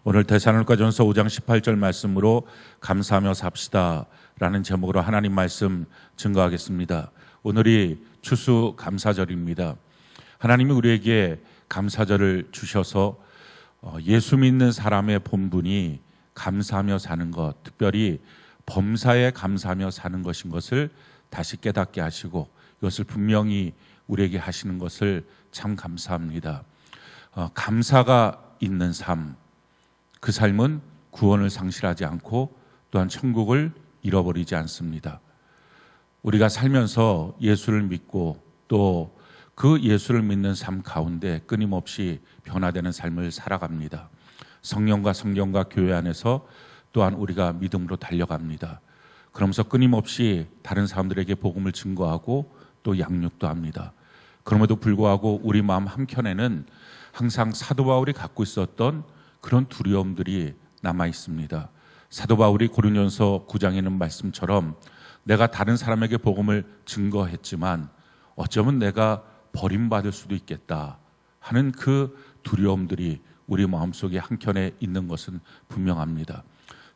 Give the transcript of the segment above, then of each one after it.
오늘 데살로니가전서 5장 18절 말씀으로 감사하며 삽시다 라는 제목으로 하나님 말씀 증거하겠습니다. 오늘이 추수감사절입니다. 하나님이 우리에게 감사절을 주셔서 예수 믿는 사람의 본분이 감사하며 사는 것, 특별히 범사에 감사하며 사는 것인 것을 다시 깨닫게 하시고 이것을 분명히 우리에게 하시는 것을 참 감사합니다. 감사가 있는 삶, 그 삶은 구원을 상실하지 않고 또한 천국을 잃어버리지 않습니다. 우리가 살면서 예수를 믿고 또 그 예수를 믿는 삶 가운데 끊임없이 변화되는 삶을 살아갑니다. 성령과 교회 안에서 또한 우리가 믿음으로 달려갑니다. 그러면서 끊임없이 다른 사람들에게 복음을 증거하고 또 양육도 합니다. 그럼에도 불구하고 우리 마음 한켠에는 항상 사도 바울이 갖고 있었던 그런 두려움들이 남아 있습니다. 사도 바울이 고린도전서 9장에 있는 말씀처럼 내가 다른 사람에게 복음을 증거했지만 어쩌면 내가 버림받을 수도 있겠다 하는 그 두려움들이 우리 마음속에 한켠에 있는 것은 분명합니다.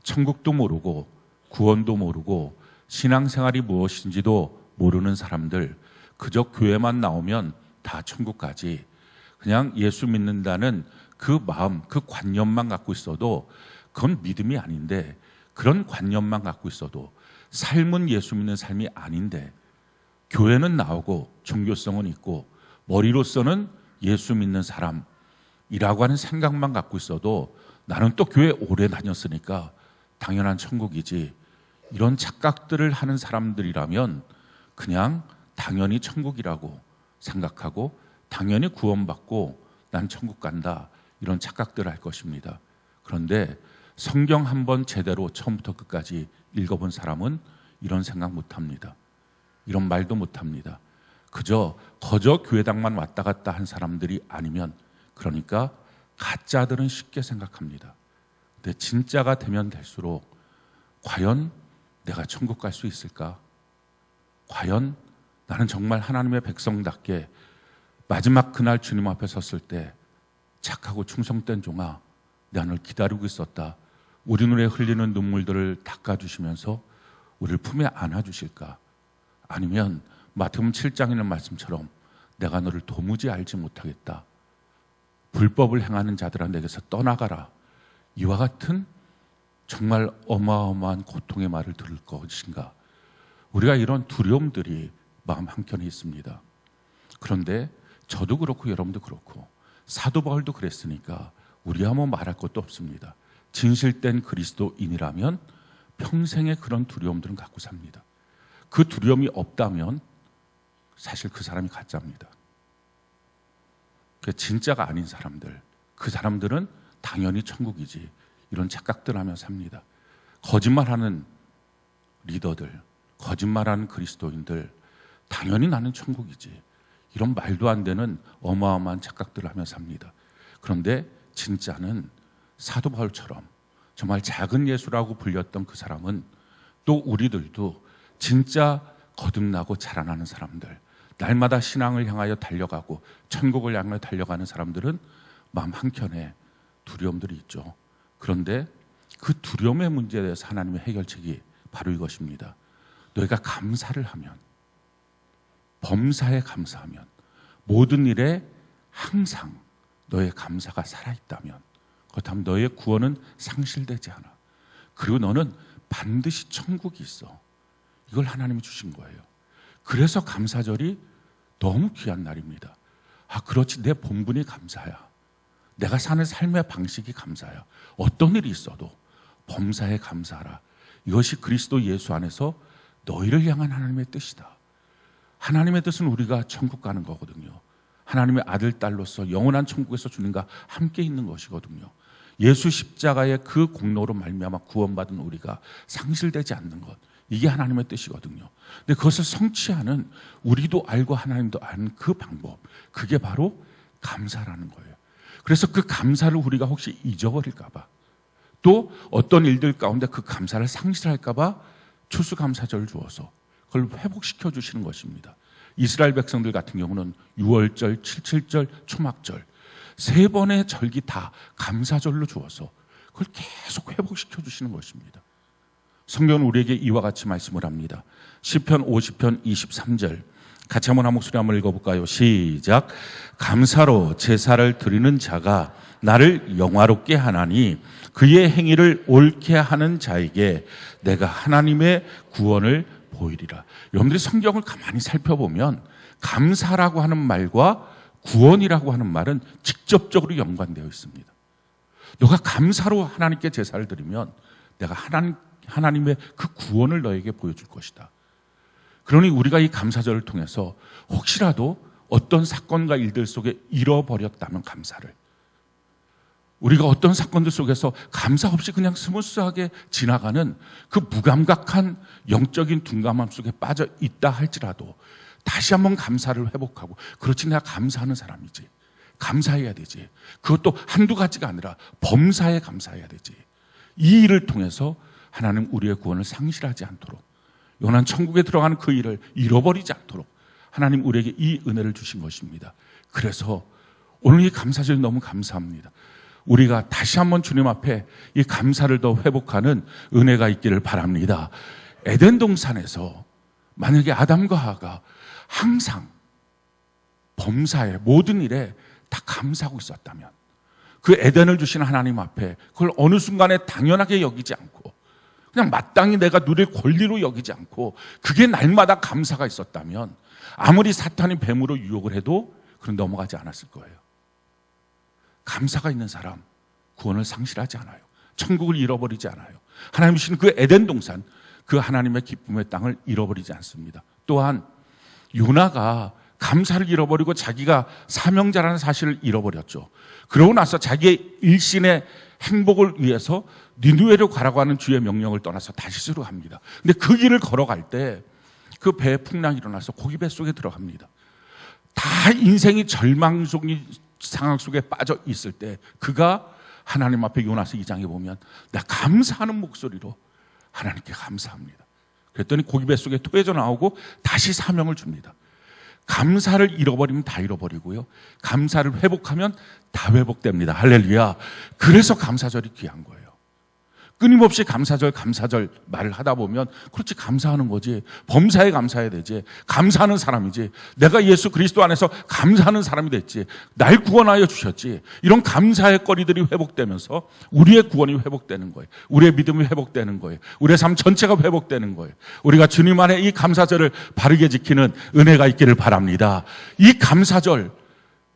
천국도 모르고 구원도 모르고 신앙생활이 무엇인지도 모르는 사람들, 그저 교회만 나오면 다 천국까지 그냥 예수 믿는다는 그 마음, 그 관념만 갖고 있어도 그건 믿음이 아닌데, 그런 관념만 갖고 있어도 삶은 예수 믿는 삶이 아닌데, 교회는 나오고 종교성은 있고 머리로서는 예수 믿는 사람이라고 하는 생각만 갖고 있어도 나는 또 교회 오래 다녔으니까 당연한 천국이지, 이런 착각들을 하는 사람들이라면 그냥 당연히 천국이라고 생각하고 당연히 구원받고 난 천국 간다, 이런 착각들을 할 것입니다. 그런데 성경 한번 제대로 처음부터 끝까지 읽어본 사람은 이런 생각 못합니다. 이런 말도 못합니다. 그저 교회당만 왔다 갔다 한 사람들이 아니면, 그러니까 가짜들은 쉽게 생각합니다. 근데 진짜가 되면 될수록 과연 내가 천국 갈 수 있을까? 과연 나는 정말 하나님의 백성답게 마지막 그날 주님 앞에 섰을 때 착하고 충성된 종아, 내가 널 기다리고 있었다, 우리 눈에 흘리는 눈물들을 닦아주시면서 우리를 품에 안아주실까? 아니면 마태복음 7장에 있는 말씀처럼 내가 너를 도무지 알지 못하겠다, 불법을 행하는 자들아 내게서 떠나가라, 이와 같은 정말 어마어마한 고통의 말을 들을 것인가? 우리가 이런 두려움들이 마음 한켠에 있습니다. 그런데 저도 그렇고 여러분도 그렇고 사도 바울도 그랬으니까 우리야 뭐 말할 것도 없습니다. 진실된 그리스도인이라면 평생에 그런 두려움들은 갖고 삽니다. 그 두려움이 없다면 사실 그 사람이 가짜입니다. 그 진짜가 아닌 사람들, 그 사람들은 당연히 천국이지, 이런 착각들 하며 삽니다. 거짓말하는 리더들, 거짓말하는 그리스도인들, 당연히 나는 천국이지, 이런 말도 안 되는 어마어마한 착각들을 하며 삽니다. 그런데 진짜는 사도 바울처럼 정말 작은 예수라고 불렸던 그 사람은, 또 우리들도 진짜 거듭나고 자라나는 사람들, 날마다 신앙을 향하여 달려가고 천국을 향하여 달려가는 사람들은 마음 한켠에 두려움들이 있죠. 그런데 그 두려움의 문제에 대해서 하나님의 해결책이 바로 이것입니다. 너희가 감사를 하면, 범사에 감사하면, 모든 일에 항상 너의 감사가 살아있다면, 그렇다면 너의 구원은 상실되지 않아. 그리고 너는 반드시 천국이 있어. 이걸 하나님이 주신 거예요. 그래서 감사절이 너무 귀한 날입니다. 그렇지, 내 본분이 감사야. 내가 사는 삶의 방식이 감사야. 어떤 일이 있어도 범사에 감사하라. 이것이 그리스도 예수 안에서 너희를 향한 하나님의 뜻이다. 하나님의 뜻은 우리가 천국 가는 거거든요. 하나님의 아들, 딸로서 영원한 천국에서 주님과 함께 있는 것이거든요. 예수 십자가의 그 공로로 말미암아 구원받은 우리가 상실되지 않는 것, 이게 하나님의 뜻이거든요. 근데 그것을 성취하는, 우리도 알고 하나님도 아는 그 방법, 그게 바로 감사라는 거예요. 그래서 그 감사를 우리가 혹시 잊어버릴까 봐, 또 어떤 일들 가운데 그 감사를 상실할까 봐 추수감사절을 주어서 그걸 회복시켜 주시는 것입니다. 이스라엘 백성들 같은 경우는 6월절, 77절, 초막절 세 번의 절기 다 감사절로 주어서 그걸 계속 회복시켜 주시는 것입니다. 성경은 우리에게 이와 같이 말씀을 합니다. 시편 50편 23절 같이 한번 한 목소리 한번 읽어볼까요? 시작. 감사로 제사를 드리는 자가 나를 영화롭게 하나니 그의 행위를 옳게 하는 자에게 내가 하나님의 구원을 보이리라. 여러분들이 성경을 가만히 살펴보면 감사라고 하는 말과 구원이라고 하는 말은 직접적으로 연관되어 있습니다. 너가 감사로 하나님께 제사를 드리면 내가 하나님의 그 구원을 너에게 보여줄 것이다. 그러니 우리가 이 감사절을 통해서 혹시라도 어떤 사건과 일들 속에 잃어버렸다면 감사를, 우리가 어떤 사건들 속에서 감사 없이 그냥 스무스하게 지나가는 그 무감각한 영적인 둔감함 속에 빠져 있다 할지라도 다시 한번 감사를 회복하고, 그렇지 내가 감사하는 사람이지, 감사해야 되지, 그것도 한두 가지가 아니라 범사에 감사해야 되지. 이 일을 통해서 하나님 우리의 구원을 상실하지 않도록, 영원한 천국에 들어가는 그 일을 잃어버리지 않도록 하나님 우리에게 이 은혜를 주신 것입니다. 그래서 오늘 이 감사절 너무 감사합니다. 우리가 다시 한번 주님 앞에 이 감사를 더 회복하는 은혜가 있기를 바랍니다. 에덴 동산에서 만약에 아담과 하와가 항상 범사에 모든 일에 다 감사하고 있었다면, 그 에덴을 주신 하나님 앞에 그걸 어느 순간에 당연하게 여기지 않고 그냥 마땅히 내가 누릴 권리로 여기지 않고 그게 날마다 감사가 있었다면 아무리 사탄이 뱀으로 유혹을 해도 그런 넘어가지 않았을 거예요. 감사가 있는 사람 구원을 상실하지 않아요. 천국을 잃어버리지 않아요. 하나님 주신 그 에덴 동산, 그 하나님의 기쁨의 땅을 잃어버리지 않습니다. 또한 요나가 감사를 잃어버리고 자기가 사명자라는 사실을 잃어버렸죠. 그러고 나서 자기의 일신의 행복을 위해서 니느웨로 가라고 하는 주의 명령을 떠나서 다시스로 갑니다. 근데 그 길을 걸어갈 때 그 배에 풍랑이 일어나서 고기 뱃속에 들어갑니다. 다 인생이 절망적인 상황 속에 빠져 있을 때 그가 하나님 앞에 요나서 2장에 보면 나 감사하는 목소리로 하나님께 감사합니다. 그랬더니 고기 뱃속에 토해져 나오고 다시 사명을 줍니다. 감사를 잃어버리면 다 잃어버리고요, 감사를 회복하면 다 회복됩니다. 할렐루야. 그래서 감사절이 귀한 거예요. 끊임없이 감사절 말을 하다 보면 그렇지, 감사하는 거지, 범사에 감사해야 되지, 감사하는 사람이지, 내가 예수 그리스도 안에서 감사하는 사람이 됐지, 날 구원하여 주셨지, 이런 감사의 거리들이 회복되면서 우리의 구원이 회복되는 거예요. 우리의 믿음이 회복되는 거예요. 우리의 삶 전체가 회복되는 거예요. 우리가 주님 안에 이 감사절을 바르게 지키는 은혜가 있기를 바랍니다. 이 감사절,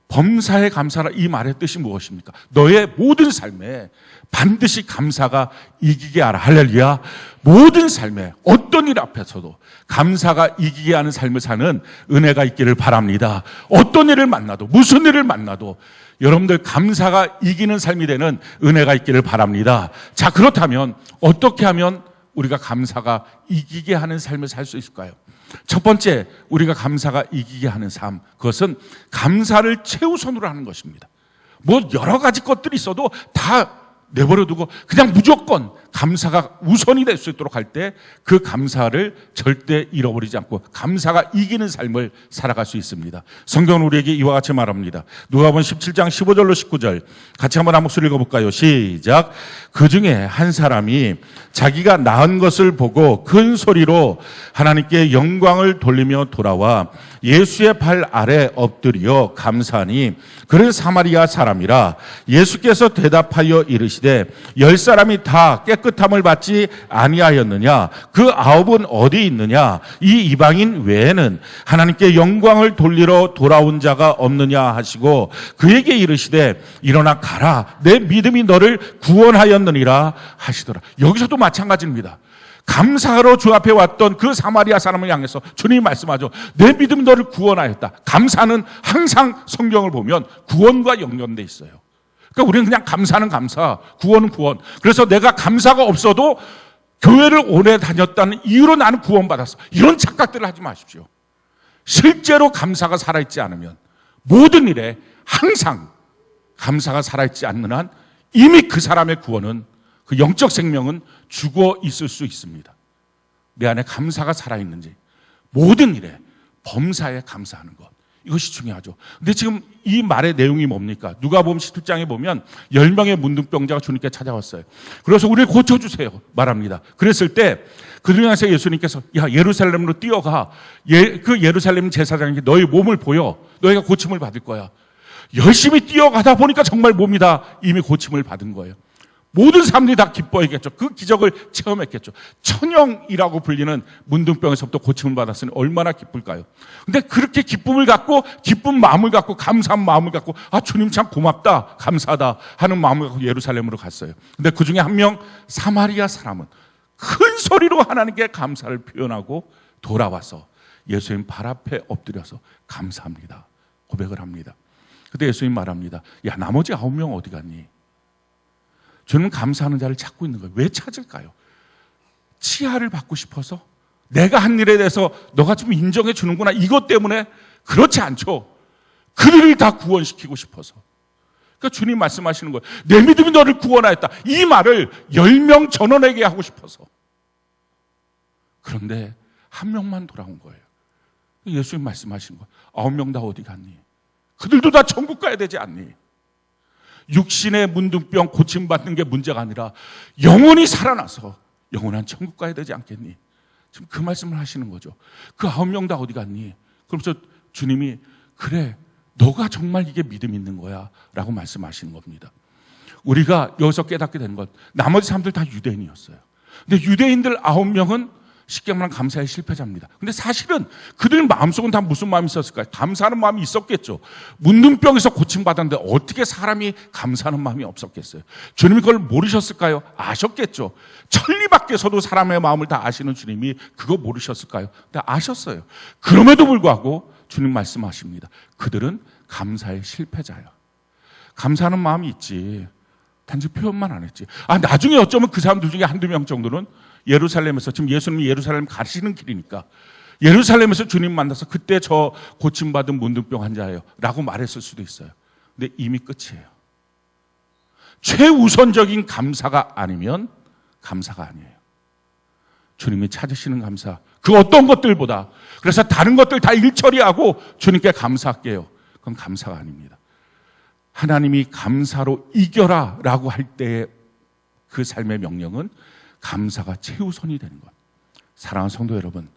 범사에 감사라, 이 말의 뜻이 무엇입니까? 너의 모든 삶에 반드시 감사가 이기게 하라. 할렐루야. 모든 삶에 어떤 일 앞에서도 감사가 이기게 하는 삶을 사는 은혜가 있기를 바랍니다. 어떤 일을 만나도, 무슨 일을 만나도 여러분들 감사가 이기는 삶이 되는 은혜가 있기를 바랍니다. 자, 그렇다면 어떻게 하면 우리가 감사가 이기게 하는 삶을 살 수 있을까요? 첫 번째, 우리가 감사가 이기게 하는 삶, 그것은 감사를 최우선으로 하는 것입니다. 뭐 여러 가지 것들이 있어도 다 내버려두고 그냥 무조건 감사가 우선이 될 수 있도록 할 때 그 감사를 절대 잃어버리지 않고 감사가 이기는 삶을 살아갈 수 있습니다. 성경은 우리에게 이와 같이 말합니다. 누가복음 17장 15절로 19절 같이 한번 한 목소리 읽어볼까요? 시작. 그 중에 한 사람이 자기가 낳은 것을 보고 큰 소리로 하나님께 영광을 돌리며 돌아와 예수의 발 아래 엎드려 감사하니 그는 사마리아 사람이라. 예수께서 대답하여 이르시되 10사람이 다 깨끗함을 받지 아니하였느냐? 그 9은 어디 있느냐? 이 이방인 외에는 하나님께 영광을 돌리러 돌아온 자가 없느냐 하시고 그에게 이르시되 일어나 가라, 내 믿음이 너를 구원하였느니라 하시더라. 여기서도 마찬가지입니다. 감사하러 주 앞에 왔던 그 사마리아 사람을 향해서 주님이 말씀하죠. 내 믿음이 너를 구원하였다. 감사는 항상 성경을 보면 구원과 연관돼 있어요. 그러니까 우리는 그냥 감사는 감사, 구원은 구원. 그래서 내가 감사가 없어도 교회를 오래 다녔다는 이유로 나는 구원받았어, 이런 착각들을 하지 마십시오. 실제로 감사가 살아있지 않으면 모든 일에 항상 감사가 살아있지 않는 한 이미 그 사람의 구원은, 그 영적 생명은 죽어 있을 수 있습니다. 내 안에 감사가 살아있는지, 모든 일에 범사에 감사하는 것, 이것이 중요하죠. 근데 지금 이 말의 내용이 뭡니까? 누가복음 17장에 보면 10명의 문둥병자가 주님께 찾아왔어요. 그래서 우리를 고쳐주세요 말합니다. 그랬을 때 그들 향해서 예수님께서 야 예루살렘으로 뛰어가 그 예루살렘 제사장에게 너희 몸을 보여 너희가 고침을 받을 거야. 열심히 뛰어가다 보니까 정말 몸이 다 이미 고침을 받은 거예요. 모든 사람들이 다 기뻐했겠죠. 그 기적을 체험했겠죠. 천영이라고 불리는 문둥병에서부터 고침을 받았으니 얼마나 기쁠까요? 근데 그렇게 기쁨을 갖고 기쁜 마음을 갖고 감사한 마음을 갖고 주님 참 고맙다 감사하다 하는 마음을 갖고 예루살렘으로 갔어요. 근데 그중에 한 명 사마리아 사람은 큰 소리로 하나님께 감사를 표현하고 돌아와서 예수님 발 앞에 엎드려서 감사합니다 고백을 합니다. 그때 예수님 말합니다. 야 나머지 9명 어디 갔니? 주님은 감사하는 자를 찾고 있는 거예요. 왜 찾을까요? 치하를 받고 싶어서? 내가 한 일에 대해서 너가 좀 인정해 주는구나 이것 때문에? 그렇지 않죠. 그들을 다 구원시키고 싶어서. 그러니까 주님 말씀하시는 거예요. 내 믿음이 너를 구원하였다. 이 말을 10명 전원에게 하고 싶어서. 그런데 한 명만 돌아온 거예요. 예수님 말씀하시는 거예요. 9명 다 어디 갔니? 그들도 다 천국 가야 되지 않니? 육신의 문둥병 고침받는 게 문제가 아니라 영혼이 살아나서 영원한 천국 가야 되지 않겠니? 지금 그 말씀을 하시는 거죠. 그 9명 다 어디 갔니? 그러면서 주님이 그래 너가 정말 이게 믿음 있는 거야 라고 말씀하시는 겁니다. 우리가 여기서 깨닫게 된 것 나머지 사람들 다 유대인이었어요. 근데 유대인들 9명은 쉽게 말하면 감사의 실패자입니다. 근데 사실은 그들 마음속은 다 무슨 마음이 있었을까요? 감사하는 마음이 있었겠죠. 문둥병에서 고침받았는데 어떻게 사람이 감사하는 마음이 없었겠어요? 주님이 그걸 모르셨을까요? 아셨겠죠. 천리 밖에서도 사람의 마음을 다 아시는 주님이 그거 모르셨을까요? 근데 아셨어요. 그럼에도 불구하고 주님 말씀하십니다. 그들은 감사의 실패자야. 감사하는 마음이 있지. 단지 표현만 안 했지. 나중에 어쩌면 그 사람들 중에 한두 명 정도는 예루살렘에서 지금 예수님이 예루살렘 가시는 길이니까 예루살렘에서 주님 만나서 그때 저 고침받은 문둥병 환자예요 라고 말했을 수도 있어요. 근데 이미 끝이에요. 최우선적인 감사가 아니면 감사가 아니에요. 주님이 찾으시는 감사 그 어떤 것들보다 그래서 다른 것들 다 일처리하고 주님께 감사할게요. 그건 감사가 아닙니다. 하나님이 감사로 이겨라 라고 할 때의 그 삶의 명령은 감사가 최우선이 되는 것. 사랑하는 성도 여러분,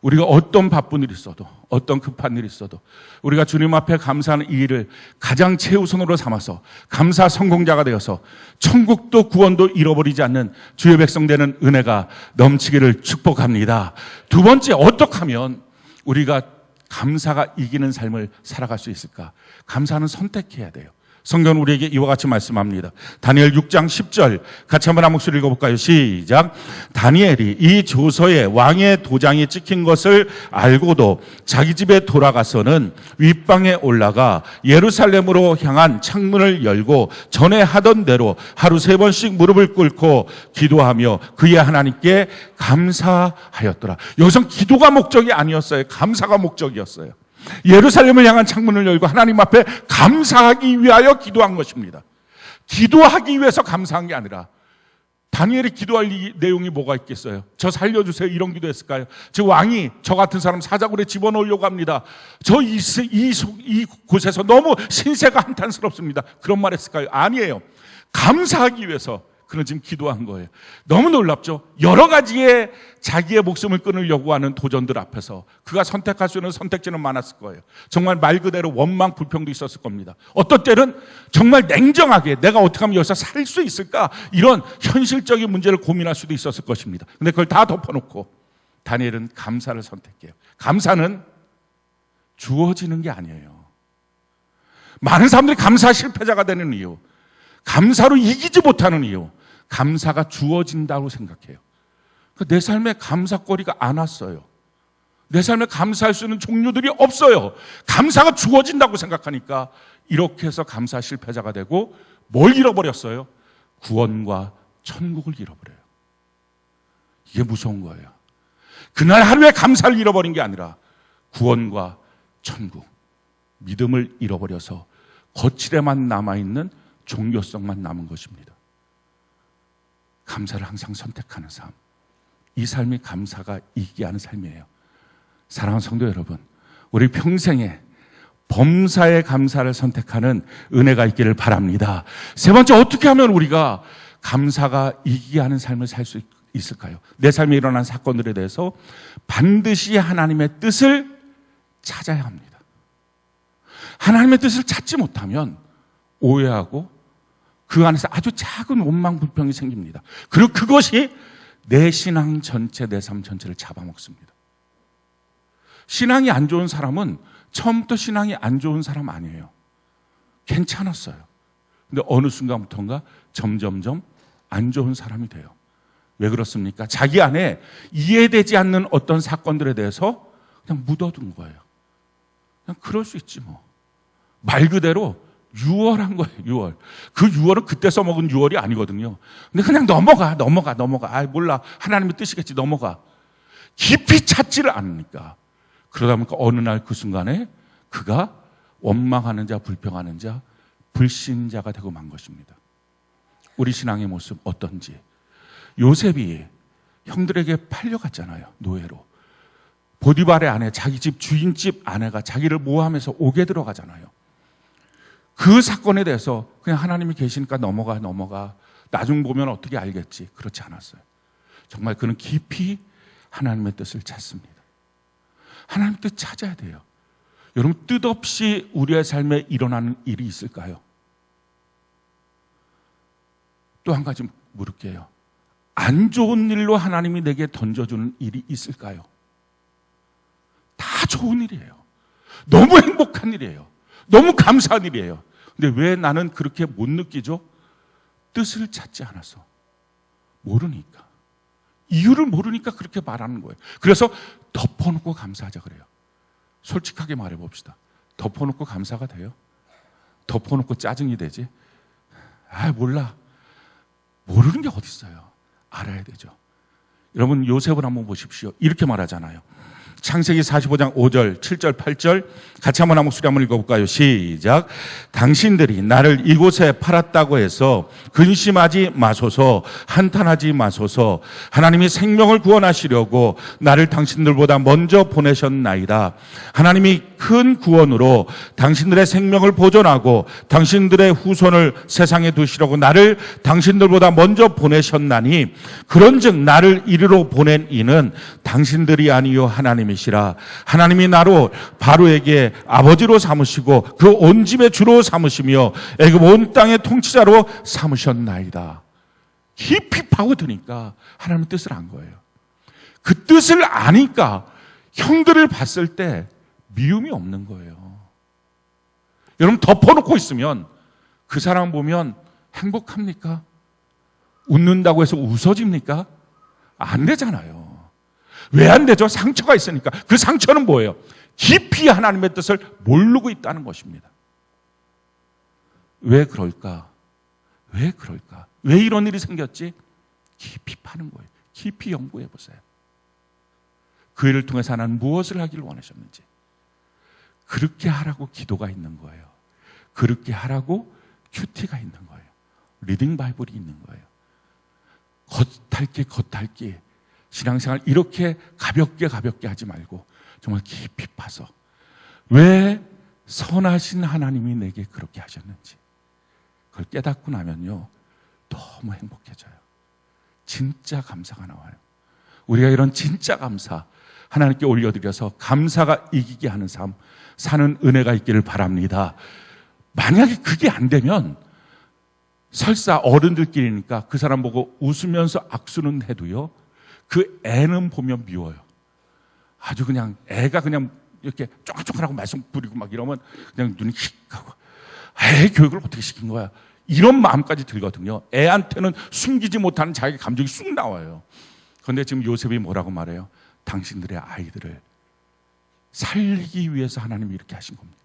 우리가 어떤 바쁜 일이 있어도 어떤 급한 일이 있어도 우리가 주님 앞에 감사하는 이 일을 가장 최우선으로 삼아서 감사 성공자가 되어서 천국도 구원도 잃어버리지 않는 주의 백성 되는 은혜가 넘치기를 축복합니다. 두 번째, 어떻게 하면 우리가 감사가 이기는 삶을 살아갈 수 있을까? 감사는 선택해야 돼요. 성경은 우리에게 이와 같이 말씀합니다. 다니엘 6장 10절 같이 한번 한 목소리 읽어볼까요? 시작. 다니엘이 이 조서에 왕의 도장이 찍힌 것을 알고도 자기 집에 돌아가서는 윗방에 올라가 예루살렘으로 향한 창문을 열고 전에 하던 대로 하루 3번씩 무릎을 꿇고 기도하며 그의 하나님께 감사하였더라. 여기선 기도가 목적이 아니었어요. 감사가 목적이었어요. 예루살렘을 향한 창문을 열고 하나님 앞에 감사하기 위하여 기도한 것입니다. 기도하기 위해서 감사한 게 아니라 다니엘이 기도할 내용이 뭐가 있겠어요? 저 살려주세요 이런 기도했을까요? 저 왕이 저 같은 사람 사자굴에 집어넣으려고 합니다. 저 이 곳에서 너무 신세가 한탄스럽습니다. 그런 말 했을까요? 아니에요. 감사하기 위해서 그는 지금 기도한 거예요. 너무 놀랍죠? 여러 가지의 자기의 목숨을 끊으려고 하는 도전들 앞에서 그가 선택할 수 있는 선택지는 많았을 거예요. 정말 말 그대로 원망 불평도 있었을 겁니다. 어떤 때는 정말 냉정하게 내가 어떻게 하면 여기서 살 수 있을까 이런 현실적인 문제를 고민할 수도 있었을 것입니다. 근데 그걸 다 덮어놓고 다니엘은 감사를 선택해요. 감사는 주어지는 게 아니에요. 많은 사람들이 감사 실패자가 되는 이유, 감사로 이기지 못하는 이유, 감사가 주어진다고 생각해요. 내 삶에 감사거리가 안 왔어요. 내 삶에 감사할 수 있는 종류들이 없어요. 감사가 주어진다고 생각하니까 이렇게 해서 감사 실패자가 되고 뭘 잃어버렸어요? 구원과 천국을 잃어버려요. 이게 무서운 거예요. 그날 하루에 감사를 잃어버린 게 아니라 구원과 천국, 믿음을 잃어버려서 거칠에만 남아있는 종교성만 남은 것입니다. 감사를 항상 선택하는 삶, 이 삶이 감사가 이기게 하는 삶이에요. 사랑하는 성도 여러분, 우리 평생에 범사에 감사를 선택하는 은혜가 있기를 바랍니다. 세 번째, 어떻게 하면 우리가 감사가 이기게 하는 삶을 살 수 있을까요? 내 삶에 일어난 사건들에 대해서 반드시 하나님의 뜻을 찾아야 합니다. 하나님의 뜻을 찾지 못하면 오해하고 그 안에서 아주 작은 원망 불평이 생깁니다. 그리고 그것이 내 신앙 전체, 내 삶 전체를 잡아먹습니다. 신앙이 안 좋은 사람은 처음부터 신앙이 안 좋은 사람 아니에요. 괜찮았어요. 근데 어느 순간부터인가 점점점 안 좋은 사람이 돼요. 왜 그렇습니까? 자기 안에 이해되지 않는 어떤 사건들에 대해서 그냥 묻어둔 거예요. 그냥 그럴 수 있지 뭐. 말 그대로 유월한 거예요, 유월. 그 유월은 그때 써먹은 유월이 아니거든요. 근데 그냥 넘어가. 아, 몰라. 하나님의 뜻이겠지, 넘어가. 깊이 찾지를 않으니까. 그러다 보니까 어느 날 그 순간에 그가 원망하는 자, 불평하는 자, 불신자가 되고 만 것입니다. 우리 신앙의 모습 어떤지. 요셉이 형들에게 팔려갔잖아요, 노예로. 보디발의 아내, 자기 집 주인집 아내가 자기를 모함해서 옥에 들어가잖아요. 그 사건에 대해서 그냥 하나님이 계시니까 넘어가. 나중 보면 어떻게 알겠지. 그렇지 않았어요. 정말 그는 깊이 하나님의 뜻을 찾습니다. 하나님의 뜻 찾아야 돼요. 여러분, 뜻없이 우리의 삶에 일어나는 일이 있을까요? 또 한 가지 물을게요. 안 좋은 일로 하나님이 내게 던져주는 일이 있을까요? 다 좋은 일이에요. 너무 행복한 일이에요. 너무 감사한 일이에요. 근데 왜 나는 그렇게 못 느끼죠? 뜻을 찾지 않아서. 모르니까. 이유를 모르니까 그렇게 말하는 거예요. 그래서 덮어놓고 감사하자 그래요. 솔직하게 말해봅시다. 덮어놓고 감사가 돼요? 덮어놓고 짜증이 되지? 아, 몰라. 모르는 게 어딨어요. 알아야 되죠. 여러분, 요셉을 한번 보십시오. 이렇게 말하잖아요. 창세기 45장 5절, 7절, 8절 같이 한번 한 목소리 한번 읽어볼까요? 시작. 당신들이 나를 이곳에 팔았다고 해서 근심하지 마소서, 한탄하지 마소서. 하나님이 생명을 구원하시려고 나를 당신들보다 먼저 보내셨나이다. 하나님이 큰 구원으로 당신들의 생명을 보존하고 당신들의 후손을 세상에 두시려고 나를 당신들보다 먼저 보내셨나니 그런즉 나를 이리로 보낸 이는 당신들이 아니요 하나님이시라. 하나님이 나로 바로에게 아버지로 삼으시고 그 온 집의 주로 삼으시며 애굽 온 땅의 통치자로 삼으셨나이다. 깊이 파고드니까 하나님의 뜻을 안 거예요. 그 뜻을 아니까 형들을 봤을 때 미움이 없는 거예요. 여러분, 덮어놓고 있으면 그 사람 보면 행복합니까? 웃는다고 해서 웃어집니까? 안 되잖아요. 왜 안 되죠? 상처가 있으니까. 그 상처는 뭐예요? 깊이 하나님의 뜻을 모르고 있다는 것입니다. 왜 그럴까? 왜 이런 일이 생겼지? 깊이 파는 거예요. 깊이 연구해 보세요. 그 일을 통해서 하나님 무엇을 하기를 원하셨는지. 그렇게 하라고 기도가 있는 거예요. 그렇게 하라고 큐티가 있는 거예요. 리딩 바이블이 있는 거예요. 겉핥기. 신앙생활 이렇게 가볍게 하지 말고 정말 깊이 파서 왜 선하신 하나님이 내게 그렇게 하셨는지 그걸 깨닫고 나면요 너무 행복해져요. 진짜 감사가 나와요. 우리가 이런 진짜 감사 하나님께 올려드려서 감사가 이기게 하는 삶 사는 은혜가 있기를 바랍니다. 만약에 그게 안 되면 설사 어른들끼리니까 그 사람 보고 웃으면서 악수는 해도요 그 애는 보면 미워요. 아주 그냥 애가 그냥 이렇게 쪼글쪼글하고 말썽 부리고 막 이러면 그냥 눈이 휙 가고 애 교육을 어떻게 시킨 거야? 이런 마음까지 들거든요. 애한테는 숨기지 못하는 자기 감정이 쑥 나와요. 그런데 지금 요셉이 뭐라고 말해요? 당신들의 아이들을 살리기 위해서 하나님이 이렇게 하신 겁니다.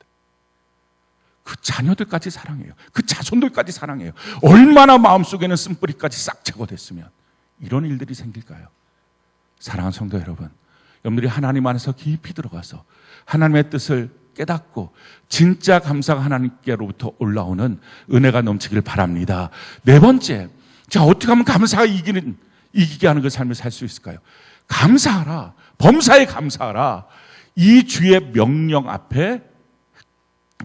그 자녀들까지 사랑해요. 그 자손들까지 사랑해요. 얼마나 마음속에는 쓴뿌리까지 싹 제거됐으면 이런 일들이 생길까요? 사랑하는 성도 여러분, 여러분들이 하나님 안에서 깊이 들어가서 하나님의 뜻을 깨닫고 진짜 감사가 하나님께로부터 올라오는 은혜가 넘치길 바랍니다. 네 번째, 자 어떻게 하면 감사가 이기게 하는 그 삶을 살 수 있을까요? 감사하라, 범사에 감사하라. 이 주의 명령 앞에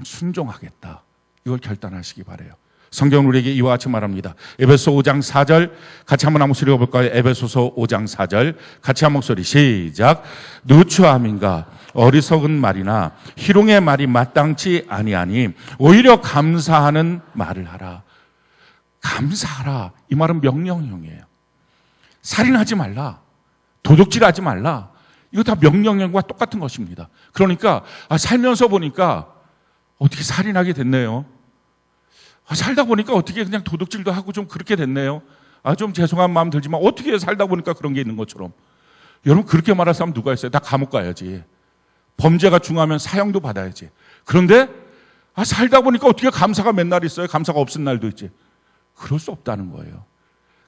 순종하겠다. 이걸 결단하시기 바라요. 성경은 우리에게 이와 같이 말합니다. 에베소 5장 4절 같이 한번 한번 읽어볼까요? 에베소서 5장 4절 같이 한 목소리 시작. 누추함인가 어리석은 말이나 희롱의 말이 마땅치 아니하니 오히려 감사하는 말을 하라. 감사하라. 이 말은 명령형이에요. 살인하지 말라. 도둑질하지 말라. 이거 다 명령형과 똑같은 것입니다. 그러니까 살면서 보니까 어떻게 살인하게 됐네요. 살다 보니까 어떻게 그냥 도둑질도 하고 좀 그렇게 됐네요. 좀 죄송한 마음 들지만 어떻게 살다 보니까 그런 게 있는 것처럼. 여러분 그렇게 말할 사람 누가 있어요? 다 감옥 가야지. 범죄가 중하면 사형도 받아야지. 그런데 살다 보니까 어떻게 감사가 맨날 있어요? 감사가 없은 날도 있지. 그럴 수 없다는 거예요.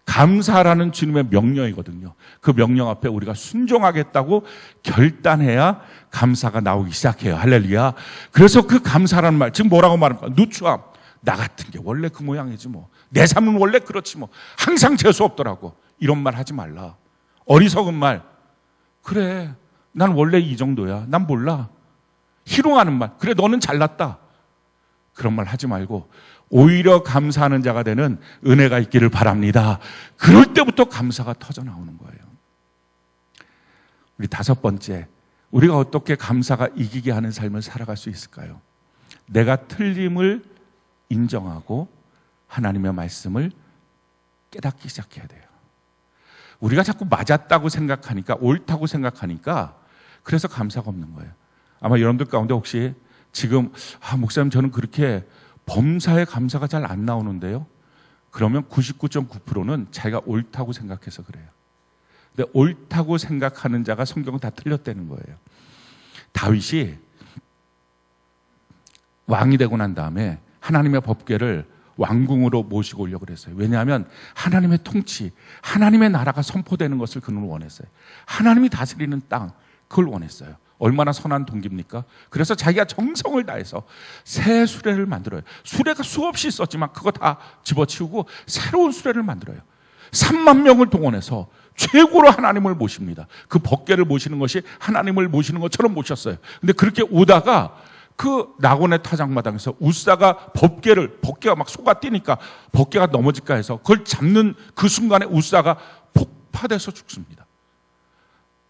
감사라는 주님의 명령이거든요. 그 명령 앞에 우리가 순종하겠다고 결단해야 감사가 나오기 시작해요. 할렐루야. 그래서 그 감사라는 말, 지금 뭐라고 말합니까? 누추함. 나 같은 게 원래 그 모양이지 뭐. 내 삶은 원래 그렇지 뭐. 항상 재수 없더라고. 이런 말 하지 말라. 어리석은 말. 그래, 난 원래 이 정도야. 난 몰라. 희롱하는 말. 그래, 너는 잘났다. 그런 말 하지 말고 오히려 감사하는 자가 되는 은혜가 있기를 바랍니다. 그럴 때부터 감사가 터져 나오는 거예요. 우리 다섯 번째, 우리가 어떻게 감사가 이기게 하는 삶을 살아갈 수 있을까요? 내가 틀림을 인정하고 하나님의 말씀을 깨닫기 시작해야 돼요. 우리가 자꾸 맞았다고 생각하니까, 옳다고 생각하니까 그래서 감사가 없는 거예요. 아마 여러분들 가운데 혹시 지금 목사님 저는 그렇게 범사에 감사가 잘 안 나오는데요. 그러면 99.9%는 자기가 옳다고 생각해서 그래요. 근데 옳다고 생각하는 자가 성경은 다 틀렸다는 거예요. 다윗이 왕이 되고 난 다음에 하나님의 법궤를 왕궁으로 모시고 오려고 그랬어요. 왜냐하면 하나님의 통치, 하나님의 나라가 선포되는 것을 그는 원했어요. 하나님이 다스리는 땅, 그걸 원했어요. 얼마나 선한 동기입니까? 그래서 자기가 정성을 다해서 새 수레를 만들어요. 수레가 수없이 있었지만 그거 다 집어치우고 새로운 수레를 만들어요. 3만 명을 동원해서 최고로 하나님을 모십니다. 그 법궤를 모시는 것이 하나님을 모시는 것처럼 모셨어요. 근데 그렇게 오다가 그 낙원의 타작마당에서 우사가 법궤가 막 쏘가 뛰니까 법궤가 넘어질까 해서 그걸 잡는 그 순간에 우사가 폭파돼서 죽습니다.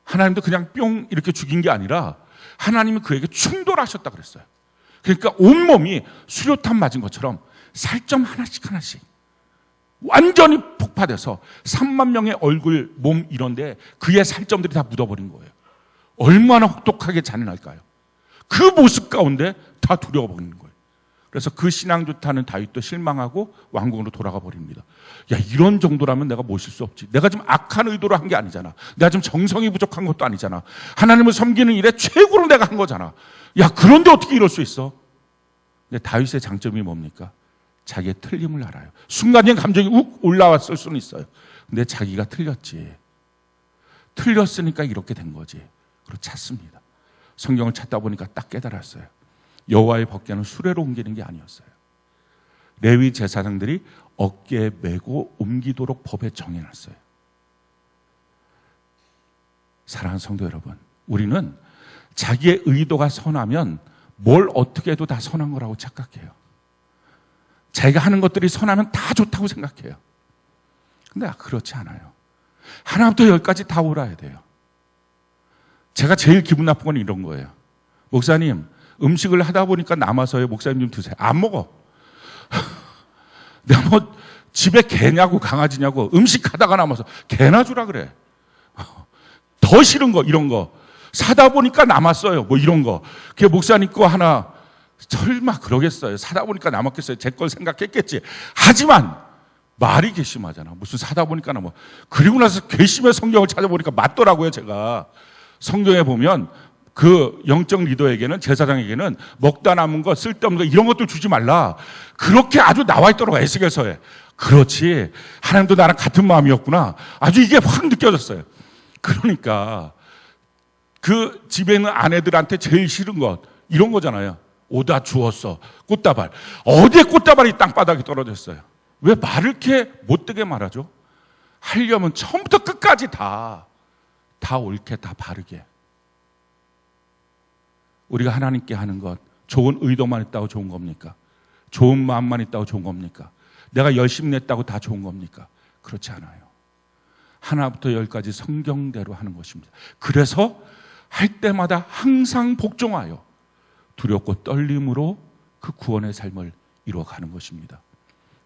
하나님도 그냥 뿅 이렇게 죽인 게 아니라 하나님이 그에게 충돌하셨다 그랬어요. 그러니까 온몸이 수류탄 맞은 것처럼 살점 하나씩 완전히 폭파돼서 3만 명의 얼굴, 몸 이런데 그의 살점들이 다 묻어버린 거예요. 얼마나 혹독하게 잔인할까요? 그 모습 가운데 다 두려워버리는 거예요. 그래서 그 신앙 좋다는 다윗도 실망하고 왕궁으로 돌아가 버립니다. 야, 이런 정도라면 내가 모실 수 없지. 내가 지금 악한 의도로 한 게 아니잖아. 내가 지금 정성이 부족한 것도 아니잖아. 하나님을 섬기는 일에 최고로 내가 한 거잖아. 야, 그런데 어떻게 이럴 수 있어? 근데 다윗의 장점이 뭡니까? 자기의 틀림을 알아요. 순간적인 감정이 욱 올라왔을 수는 있어요. 근데 자기가 틀렸지. 틀렸으니까 이렇게 된 거지. 그리고 찾습니다. 성경을 찾다 보니까 딱 깨달았어요. 여호와의 법궤는 수레로 옮기는 게 아니었어요. 레위 제사장들이 어깨에 메고 옮기도록 법에 정해놨어요. 사랑하는 성도 여러분, 우리는 자기의 의도가 선하면 뭘 어떻게 해도 다 선한 거라고 착각해요. 자기가 하는 것들이 선하면 다 좋다고 생각해요. 근데 그렇지 않아요. 하나부터 10까지 다 옳아야 돼요. 제가 제일 기분 나쁜 건 이런 거예요. 목사님, 음식을 하다 보니까 남아서요. 목사님 좀 드세요. 안 먹어. 내가 뭐 집에 개냐고 강아지냐고 음식 하다가 남아서 개나 주라 그래. 더 싫은 거 이런 거. 사다 보니까 남았어요. 뭐 이런 거. 그게 목사님 거 하나 설마 그러겠어요. 사다 보니까 남았겠어요. 제 걸 생각했겠지. 하지만 말이 괘씸하잖아. 무슨 사다 보니까 남아. 그리고 나서 괘씸의 성경을 찾아보니까 맞더라고요. 제가. 성경에 보면 그 영적 리더에게는, 제사장에게는 먹다 남은 거, 쓸데없는 거 이런 것도 주지 말라. 그렇게 아주 나와 있더라고, 에스겔서에. 그렇지. 하나님도 나랑 같은 마음이었구나. 아주 이게 확 느껴졌어요. 그러니까 그 집에 있는 아내들한테 제일 싫은 것 이런 거잖아요. 오다 주웠어. 꽃다발. 어디에 꽃다발이 땅바닥에 떨어졌어요. 왜 말을 이렇게 못되게 말하죠? 하려면 처음부터 끝까지 다 옳게, 다 바르게. 우리가 하나님께 하는 것, 좋은 의도만 있다고 좋은 겁니까? 좋은 마음만 있다고 좋은 겁니까? 내가 열심히 냈다고 다 좋은 겁니까? 그렇지 않아요. 하나부터 열까지 성경대로 하는 것입니다. 그래서 할 때마다 항상 복종하여 두렵고 떨림으로 그 구원의 삶을 이루어가는 것입니다.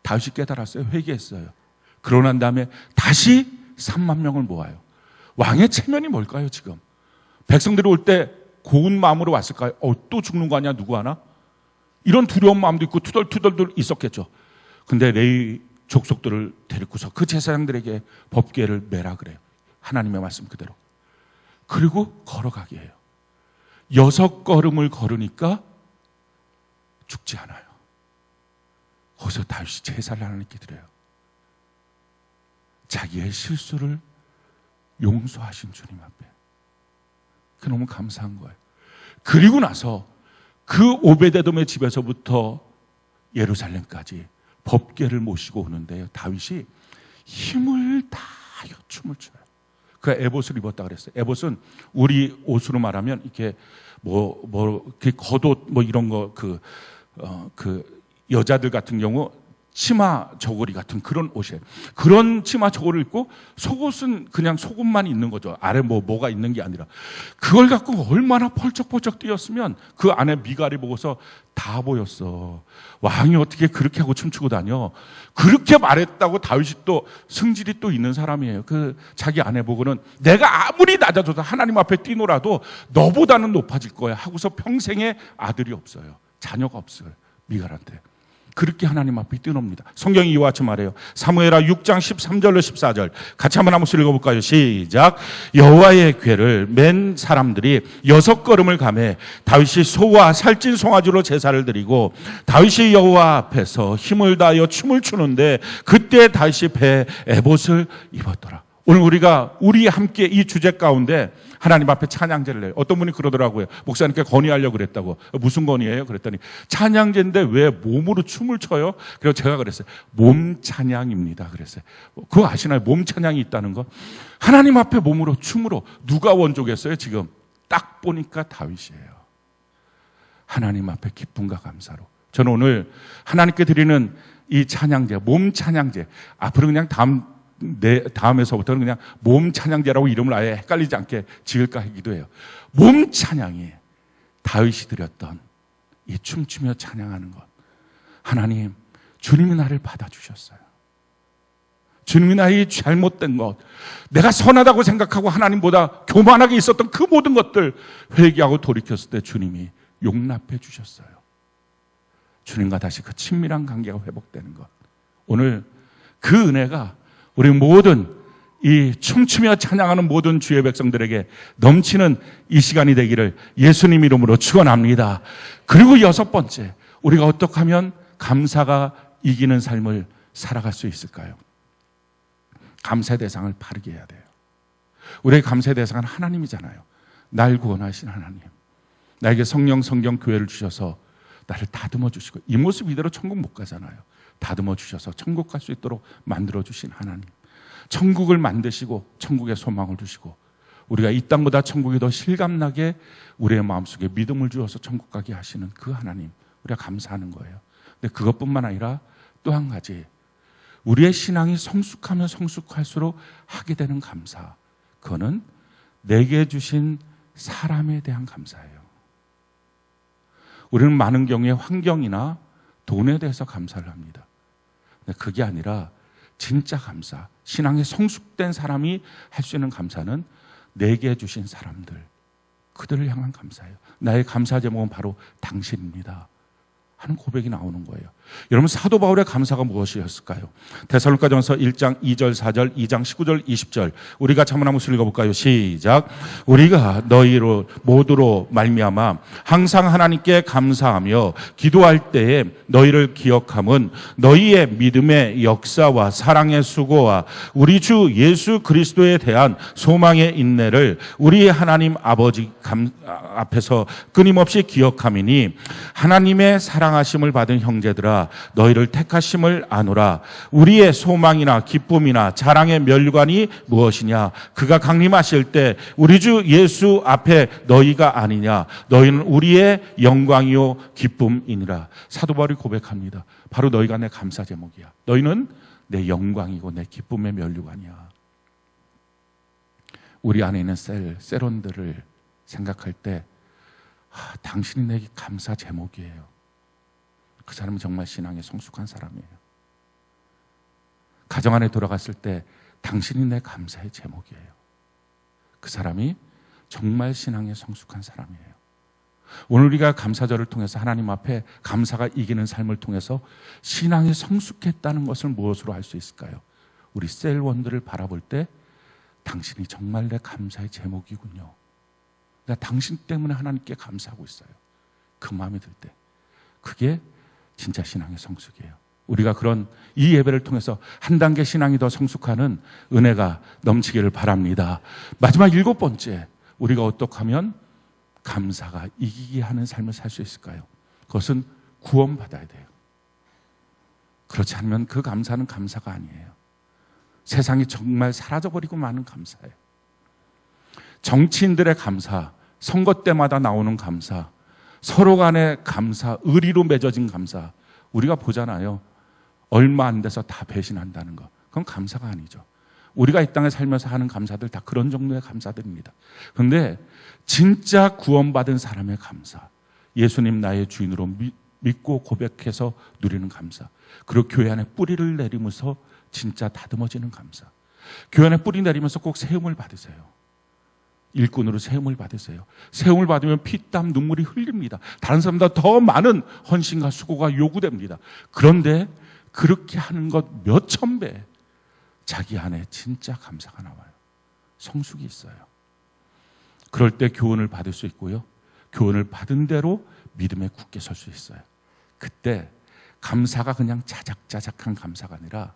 다윗이 깨달았어요. 회개했어요. 그러고 난 다음에 다시 3만 명을 모아요. 왕의 체면이 뭘까요 지금? 백성들이 올 때 고운 마음으로 왔을까요? 또 죽는 거 아니야 누구 하나? 이런 두려운 마음도 있고 투덜투덜 있었겠죠. 근데 레위 족속들을 데리고서 그 제사장들에게 법궤를 매라 그래요. 하나님의 말씀 그대로. 그리고 걸어가게 해요. 6걸음을 걸으니까 죽지 않아요. 거기서 다윗이 제사를 하나님께 드려요. 자기의 실수를 용서하신 주님 앞에. 그 너무 감사한 거예요. 그리고 나서 그 오베데돔의 집에서부터 예루살렘까지 법궤를 모시고 오는데요. 다윗이 힘을 다하여 춤을 춰요. 그 에봇을 입었다 그랬어요. 에봇은 우리 옷으로 말하면 이렇게 이렇게 겉옷 이런 거 그 여자들 같은 경우 치마 저고리 같은 그런 옷이에요. 그런 치마 저고리를 입고 속옷은 그냥 속옷만 있는 거죠. 아래 뭐가 있는 게 아니라. 그걸 갖고 얼마나 펄쩍펄쩍 뛰었으면 그 안에 미갈이 보고서 다 보였어. 왕이 어떻게 그렇게 하고 춤추고 다녀. 그렇게 말했다고 다윗이 또 승질이 또 있는 사람이에요. 그 자기 아내 보고는 내가 아무리 낮아져서 하나님 앞에 뛰노라도 너보다는 높아질 거야 하고서 평생에 아들이 없어요. 자녀가 없어요. 미갈한테. 그렇게 하나님 앞에 뛰놉니다. 성경이 이와 같이 말해요. 사무엘하 6장 13절로 14절 같이 한번 한 목소리 읽어볼까요? 시작. 여호와의 궤를 맨 사람들이 6걸음을 가매 다윗이 소와 살찐 송아지로 제사를 드리고 다윗이 여호와 앞에서 힘을 다하여 춤을 추는데 그때 다윗이 배에 에봇을 입었더라. 오늘 우리가 우리 함께 이 주제 가운데 하나님 앞에 찬양제를 해요. 어떤 분이 그러더라고요. 목사님께 건의하려고 그랬다고. 무슨 건의예요? 그랬더니 찬양제인데 왜 몸으로 춤을 춰요? 그래서 제가 그랬어요. 몸 찬양입니다. 그랬어요. 그거 아시나요? 몸 찬양이 있다는 거. 하나님 앞에 몸으로 춤으로 누가 원조겠어요? 지금 딱 보니까 다윗이에요. 하나님 앞에 기쁨과 감사로. 저는 오늘 하나님께 드리는 이 찬양제, 몸 찬양제, 앞으로 그냥 다음에서부터는 그냥 몸 찬양제라고 이름을 아예 헷갈리지 않게 지을까 하기도 해요. 몸 찬양이 다윗이 드렸던 이 춤추며 찬양하는 것. 하나님, 주님이 나를 받아주셨어요. 주님이 나의 잘못된 것, 내가 선하다고 생각하고 하나님보다 교만하게 있었던 그 모든 것들 회개하고 돌이켰을 때 주님이 용납해 주셨어요. 주님과 다시 그 친밀한 관계가 회복되는 것. 오늘 그 은혜가 우리 모든 이 춤추며 찬양하는 모든 주의 백성들에게 넘치는 이 시간이 되기를 예수님 이름으로 축원합니다. 그리고 6번째, 우리가 어떻게 하면 감사가 이기는 삶을 살아갈 수 있을까요? 감사의 대상을 바르게 해야 돼요. 우리의 감사의 대상은 하나님이잖아요. 날 구원하신 하나님. 나에게 성령, 성경, 교회를 주셔서 나를 다듬어 주시고 이 모습 이대로 천국 못 가잖아요. 다듬어 주셔서 천국 갈 수 있도록 만들어 주신 하나님. 천국을 만드시고 천국의 소망을 주시고 우리가 이 땅보다 천국이 더 실감나게 우리의 마음속에 믿음을 주어서 천국 가게 하시는 그 하나님. 우리가 감사하는 거예요. 근데 그것뿐만 아니라 또 한 가지, 우리의 신앙이 성숙하면 성숙할수록 하게 되는 감사. 그거는 내게 주신 사람에 대한 감사예요. 우리는 많은 경우에 환경이나 돈에 대해서 감사를 합니다. 근데 그게 아니라 진짜 감사, 신앙이 성숙된 사람이 할 수 있는 감사는 내게 주신 사람들, 그들을 향한 감사예요. 나의 감사 제목은 바로 당신입니다 하는 고백이 나오는 거예요. 여러분, 사도 바울의 감사가 무엇이었을까요? 데살로니가전서 1장 2절 4절 2장 19절 20절 우리 같이 한번 읽어볼까요? 시작. 우리가 너희로 모두로 말미암아 항상 하나님께 감사하며 기도할 때에 너희를 기억함은 너희의 믿음의 역사와 사랑의 수고와 우리 주 예수 그리스도에 대한 소망의 인내를 우리 하나님 아버지 앞에서 끊임없이 기억함이니 하나님의 사랑 사랑하심을 받은 형제들아 너희를 택하심을 아노라. 우리의 소망이나 기쁨이나 자랑의 멸관이 무엇이냐? 그가 강림하실 때 우리 주 예수 앞에 너희가 아니냐? 너희는 우리의 영광이요 기쁨이니라. 사도 바울이 고백합니다. 바로 너희가 내 감사 제목이야. 너희는 내 영광이고 내 기쁨의 면류관이야. 우리 안에 있는 세론들을 생각할 때 당신이 내게 감사 제목이에요. 그 사람은 정말 신앙에 성숙한 사람이에요. 가정 안에 돌아갔을 때 당신이 내 감사의 제목이에요. 그 사람이 정말 신앙에 성숙한 사람이에요. 오늘 우리가 감사절을 통해서 하나님 앞에 감사가 이기는 삶을 통해서 신앙이 성숙했다는 것을 무엇으로 알 수 있을까요? 우리 셀원들을 바라볼 때 당신이 정말 내 감사의 제목이군요. 나 당신 때문에 하나님께 감사하고 있어요. 그 마음이 들 때 그게 진짜 신앙의 성숙이에요. 우리가 그런 이 예배를 통해서 한 단계 신앙이 더 성숙하는 은혜가 넘치기를 바랍니다. 마지막 7번째, 우리가 어떻게 하면 감사가 이기게 하는 삶을 살 수 있을까요? 그것은 구원받아야 돼요. 그렇지 않으면 그 감사는 감사가 아니에요. 세상이 정말 사라져버리고 마는 감사예요. 정치인들의 감사, 선거 때마다 나오는 감사, 서로 간의 감사, 의리로 맺어진 감사, 우리가 보잖아요. 얼마 안 돼서 다 배신한다는 거. 그건 감사가 아니죠. 우리가 이 땅에 살면서 하는 감사들 다 그런 정도의 감사들입니다. 그런데 진짜 구원받은 사람의 감사, 예수님 나의 주인으로 믿고 고백해서 누리는 감사, 그리고 교회 안에 뿌리를 내리면서 진짜 다듬어지는 감사. 교회 안에 뿌리 내리면서 꼭 세움을 받으세요. 일꾼으로 세움을 받으세요. 세움을 받으면 피땀 눈물이 흘립니다. 다른 사람보다 더 많은 헌신과 수고가 요구됩니다. 그런데 그렇게 하는 것 몇천 배 자기 안에 진짜 감사가 나와요. 성숙이 있어요. 그럴 때 교훈을 받을 수 있고요. 교훈을 받은 대로 믿음에 굳게 설 수 있어요. 그때 감사가 그냥 자작자작한 감사가 아니라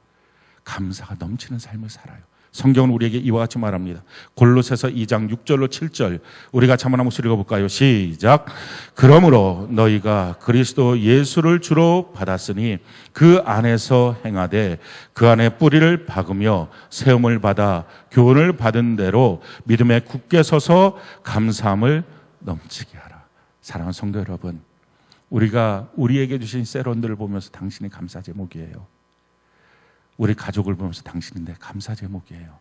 감사가 넘치는 삶을 살아요. 성경은 우리에게 이와 같이 말합니다. 골로새서 2장 6절로 7절 우리 같이 한번 읽어볼까요? 시작. 그러므로 너희가 그리스도 예수를 주로 받았으니 그 안에서 행하되 그 안에 뿌리를 박으며 세움을 받아 교훈을 받은 대로 믿음에 굳게 서서 감사함을 넘치게 하라. 사랑하는 성도 여러분, 우리가 우리에게 주신 세론들을 보면서 당신이 감사 제목이에요. 우리 가족을 보면서 당신이 내 감사 제목이에요.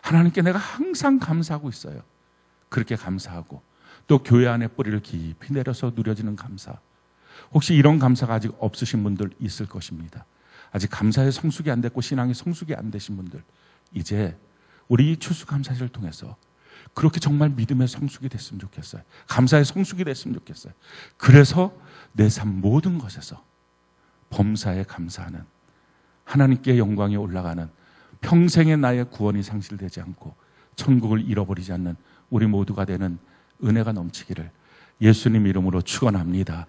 하나님께 내가 항상 감사하고 있어요. 그렇게 감사하고 또 교회 안에 뿌리를 깊이 내려서 누려지는 감사. 혹시 이런 감사가 아직 없으신 분들 있을 것입니다. 아직 감사의 성숙이 안 됐고 신앙의 성숙이 안 되신 분들, 이제 우리 이 추수감사절을 통해서 그렇게 정말 믿음의 성숙이 됐으면 좋겠어요. 감사의 성숙이 됐으면 좋겠어요. 그래서 내 삶 모든 것에서 범사에 감사하는, 하나님께 영광이 올라가는, 평생의 나의 구원이 상실되지 않고 천국을 잃어버리지 않는 우리 모두가 되는 은혜가 넘치기를 예수님 이름으로 축원합니다.